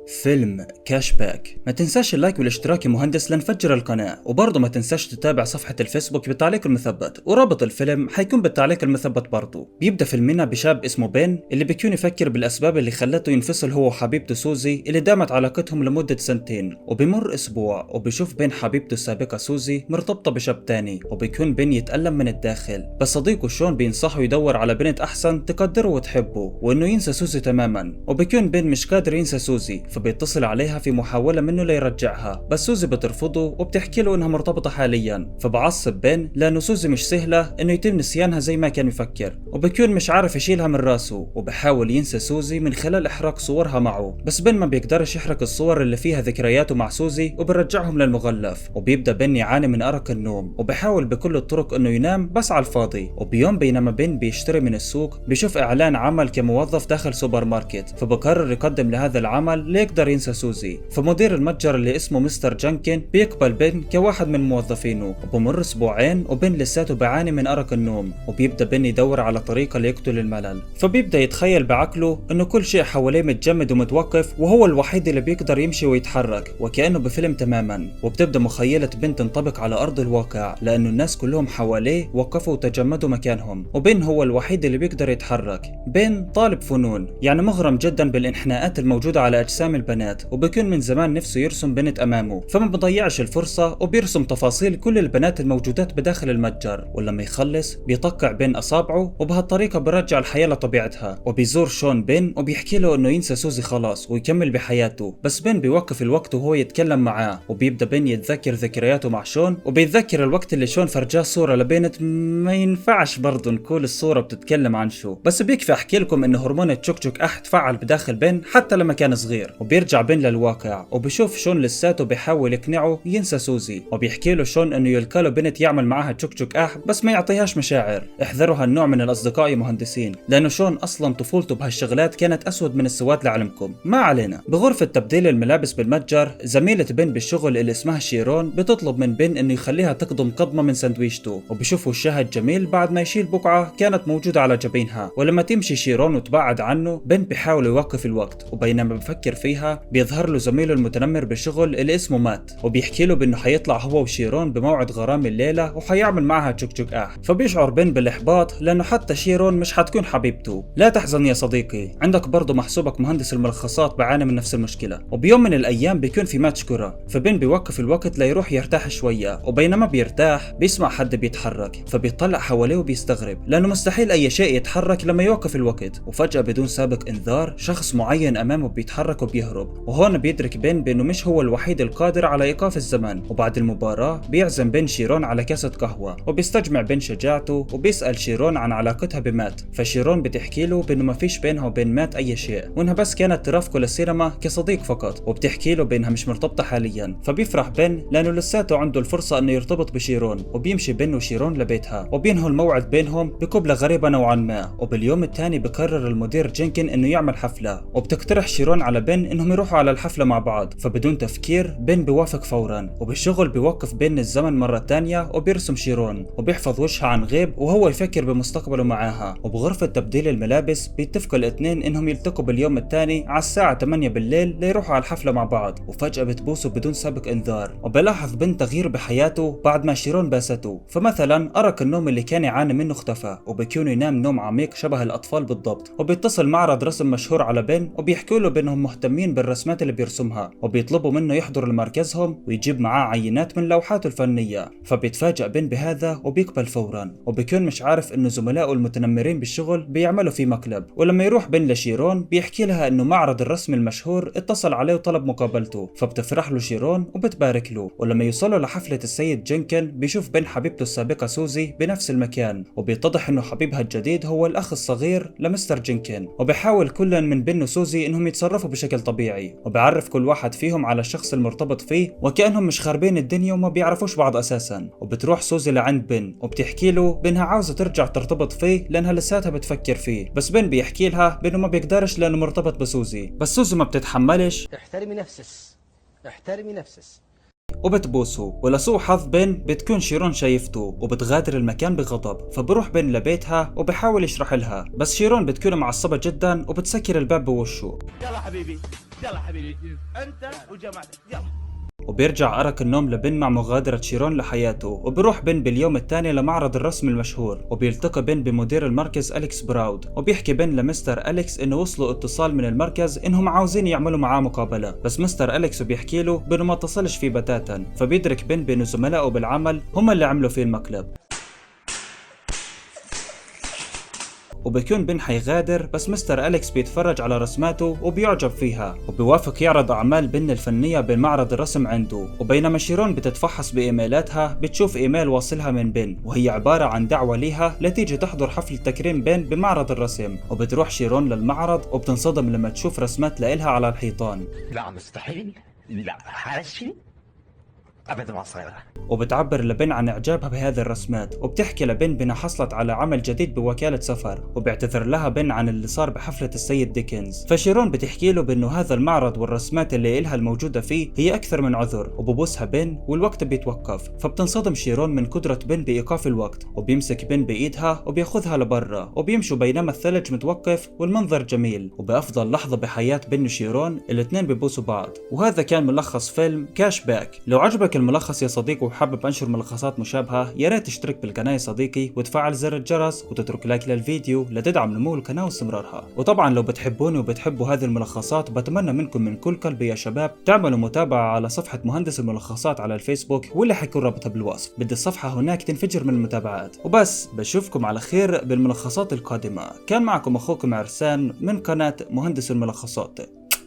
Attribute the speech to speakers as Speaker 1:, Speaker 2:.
Speaker 1: فيلم كاش باك. ما تنساش اللايك والاشتراك يا مهندس لنفجر القناة، وبرضه ما تنساش تتابع صفحة الفيسبوك بالتعليق المثبت، ورابط الفيلم حيكون بالتعليق المثبت برضه. بيبدأ فيلمنا بشاب اسمه بين اللي بيكون يفكر بالأسباب اللي خلته ينفصل هو وحبيبته سوزي اللي دامت علاقتهم لمدة سنتين، وبمر أسبوع وبيشوف بين حبيبته السابقة سوزي مرتبطة بشاب تاني، وبيكون بين يتألم من الداخل، بس صديقه شون بينصحه يدور على بنت أحسن تقدره وتحبه وإنه ينسى سوزي تماما، وبيكون بين مش قادر ينسى سوزي فبيتصل عليها في محاولة منه ليرجعها، بس سوزي بترفضه وبتحكي له انها مرتبطة حاليا، فبعصب بين لانه سوزي مش سهلة انه يتم نسيانها زي ما كان يفكر، وبكون مش عارف يشيلها من راسه، وبحاول ينسى سوزي من خلال احراق صورها معه، بس بين ما بيقدرش يحرق الصور اللي فيها ذكرياته مع سوزي وبرجعهم للمغلف، وبيبدا بين يعاني من ارق النوم وبحاول بكل الطرق انه ينام بس على الفاضي. وبيوم بينما بين بيشتري من السوق بيشوف اعلان عمل كموظف داخل سوبر ماركت، فبقرر يقدم لهذا العمل ليقدر ينسى سوزي، فمدير المتجر اللي اسمه مستر جانكن بيقبل بين كواحد من موظفينه، وبمر اسبوعين وبين لساته بيعاني من ارق النوم، وبيبدا بين يدور على طريقه ليقتل الملل، فبيبدا يتخيل بعقله انه كل شيء حواليه متجمد ومتوقف وهو الوحيد اللي بيقدر يمشي ويتحرك وكانه بفيلم تماما، وبتبدا مخيله بين تنطبق على ارض الواقع لانه الناس كلهم حواليه وقفوا وتجمدوا مكانهم، وبين هو الوحيد اللي بيقدر يتحرك. بين طالب فنون يعني مغرم جدا بالانحناءات الموجوده على اجسام البنات، وبيكون من زمان نفسه يرسم بنت امامه، فما بضيعش الفرصه وبيرسم تفاصيل كل البنات الموجودات بداخل المتجر، ولما يخلص بيطقع بين اصابعه وبهالطريقه برجع الحياه لطبيعتها. وبيزور شون بين وبيحكي له انه ينسى سوزي خلاص ويكمل بحياته، بس بين بيوقف الوقت وهو يتكلم معاه، وبيبدا بين يتذكر ذكرياته مع شون، وبيتذكر الوقت اللي شون فرجاه صوره لبنت ما ينفعش برضه نقول الصوره بتتكلم عن شو، بس بيكفي احكي لكم انه هرمون التشوك تفعل بداخل بين حتى لما كان صغير. وبيرجع بين للواقع وبشوف شون لساته بيحاول يقنعه ينسى سوزي، وبيحكي له شون انه يلقى له بنت يعمل معاها تشوك بس ما يعطيهاش مشاعر. احذروا هالنوع من الاصدقاء يا مهندسين، لانه شون اصلا طفولته بهالشغلات كانت اسود من السواد لعلمكم. ما علينا. بغرفه تبديل الملابس بالمتجر زميله بين بالشغل اللي اسمها شيرون بتطلب من بين انه يخليها تقضم قضمه من سندويشته، وبشوف وشها الجميل بعد ما يشيل بقعه كانت موجوده على جبينها، ولما تمشي شيرون وتبعد عنه بين بيحاول يوقف الوقت، وبينما بفكر فيها بيظهر له زميله المتنمر بالشغل اللي اسمه مات، وبيحكي له بانه حيطلع هو وشيرون بموعد غرام الليله وحيعمل معها تشوك فبيشعر بين بالاحباط لانه حتى شيرون مش حتكون حبيبته. لا تحزن يا صديقي، عندك برضه محسوبك مهندس الملخصات بعاني من نفس المشكله. وبيوم من الايام بيكون في ماتش كره، فبين بيوقف الوقت ليروح يرتاح شويه، وبينما بيرتاح بيسمع حد بيتحرك، فبيطلع حواليه وبيستغرب لانه مستحيل اي شيء يتحرك لما يوقف الوقت، وفجاه بدون سابق انذار شخص معين امامه بيتحرك وبيهرب، وهون بيدرك بين بانه مش هو الوحيد القادر على ايقاف الزمن. وبعد المباراه بيعزم بين شيرون على كاسه قهوه، وبيستجمع بين شجاعته وبيسال شيرون عن علاقتها بمات، فشيرون بتحكي له بانه ما فيش بينها وبين مات اي شيء، وانها بس كانت ترافقه للسينما كصديق فقط، وبتحكي له بانها مش مرتبطه حاليا، فبيفرح بين لانه لساته عنده الفرصه انه يرتبط بشيرون، وبيمشي بين وشيرون لبيتها، وبينهوا الموعد بينهم بقبله غريبه نوعا ما. وباليوم الثاني بقرر المدير جينكن انه يعمل حفله، وبتقترح شيرون على بين انهم يروحوا على الحفله مع بعض، فبدون تفكير بين بيوافق فورا، وبالشغل بيوقف بين الزمن مره ثانيه وبيرسم شيرون وبيحفظ وجهها عن غيب وهو يفكر بمستقبله معاها. وبغرفه تبديل الملابس بيتفقوا الاثنين انهم يلتقوا باليوم الثاني على الساعه 8 بالليل ليروحوا على الحفله مع بعض، وفجاه بتبوسوا بدون سابق انذار، وبلاحظ بين تغيير بحياته بعد ما شيرون باسته، فمثلا ارق النوم اللي كان يعاني منه اختفى، وبكون ينام نوم عميق شبه الاطفال بالضبط، وبيتصل معرض رسم مشهور على بين وبيحكوا له بانهم مهتمين بالرسمات اللي بيرسمها، وبيطلبوا منه يحضر لمركزهم ويجيب معاه عينات من لوحاته الفنيه، فبيتفاجأ بين بهذا وبيقبل فورا، وبيكون مش عارف انه زملائه المتنمرين بالشغل بيعملوا في مقلب. ولما يروح بين لشيرون بيحكي لها انه معرض الرسم المشهور اتصل عليه وطلب مقابلته، فبتفرح له شيرون وبتبارك له. ولما يوصلوا لحفله السيد جينكن بيشوف بين حبيبته السابقه سوزي بنفس المكان، وبيتضح انه حبيبها الجديد هو الاخ الصغير لمستر جينكن، وبيحاول كل من بين وسوزي انهم يتصرفوا بشكل طبيعي، وبيعرف كل واحد فيهم على الشخص المرتبط فيه وكانهم مش خاربين الدنيا وما بيعرفوش بعض اساسا. وبتروح سوزي لعند بن وبتحكي له بانها عاوزه ترجع ترتبط فيه لانها لساتها بتفكر فيه، بس بن بيحكي لها بانه ما بيقدرش لانه مرتبط بسوزي، بس سوزي ما بتتحملش.
Speaker 2: احترمي نفسس، احترمي نفسس،
Speaker 1: وبتبوسه. ولسوء حظ بين بتكون شيرون شايفته وبتغادر المكان بغضب، فبروح بين لبيتها وبحاول يشرح لها، بس شيرون بتكون معصبة جدا وبتسكر الباب بوشه.
Speaker 2: يلا حبيبي
Speaker 3: يلا حبيبي انت وجماعتك يلا.
Speaker 1: وبيرجع أرك النوم لبن مع مغادرة شيرون لحياته، وبيروح بن باليوم الثاني لمعرض الرسم المشهور، وبيلتقي بن بمدير المركز أليكس براود، وبيحكي بن لمستر أليكس إنه وصلوا اتصال من المركز إنهم عاوزين يعملوا معاه مقابلة، بس مستر أليكس بيحكي له بإنه ما اتصلش فيه بتاتا، فبيدرك بن بإنه زملائه بالعمل هم اللي عملوا فيه المقلب. وبيكون بن حيغادر، بس مستر أليكس بيتفرج على رسماته وبيعجب فيها، وبيوافق يعرض أعمال بن الفنية بمعرض الرسم عنده. وبينما شيرون بتتفحص بإيميلاتها بتشوف إيميل واصلها من بن، وهي عبارة عن دعوة ليها لتيجي تحضر حفل تكريم بن بمعرض الرسم. وبتروح شيرون للمعرض وبتنصدم لما تشوف رسمات لإلها على الحيطان.
Speaker 3: لا مستحيل، لا هذا الشيء ابدا ما صاير.
Speaker 1: وبتعبر لبن عن إعجابها بهذه الرسمات، وبتحكي لبن بأنها حصلت على عمل جديد بوكالة سفر، وبيعتذر لها بن عن اللي صار بحفلة السيد ديكنز. فشيرون بتحكي له بأنه هذا المعرض والرسمات اللي إلها الموجودة فيه هي أكثر من عذر، وببوسها بن والوقت بيتوقف. فبتنصدم شيرون من قدرة بن بإيقاف الوقت، وبيمسك بن بإيدها وبياخذها لبرا، وبيمشوا بينما الثلج متوقف والمنظر جميل. وبأفضل لحظة بحياة بن وشيرون الاثنين بيبوسوا بعض. وهذا كان ملخص فيلم كاش باك. لو عجبك الملخص يا صديقي وحابب انشر ملخصات مشابهة، يا ريت تشترك بالقناة يا صديقي وتفعل زر الجرس وتترك لايك للفيديو لتدعم نمو القناة واستمرارها. وطبعا لو بتحبوني وبتحبوا هذه الملخصات بتمنى منكم من كل قلبي يا شباب تعملوا متابعة على صفحة مهندس الملخصات على الفيسبوك، واللي حيكون رابطها بالوصف. بدي الصفحة هناك تنفجر من المتابعات. وبس بشوفكم على خير بالملخصات القادمة. كان معكم اخوكم عرسان من قناة مهندس الملخصات.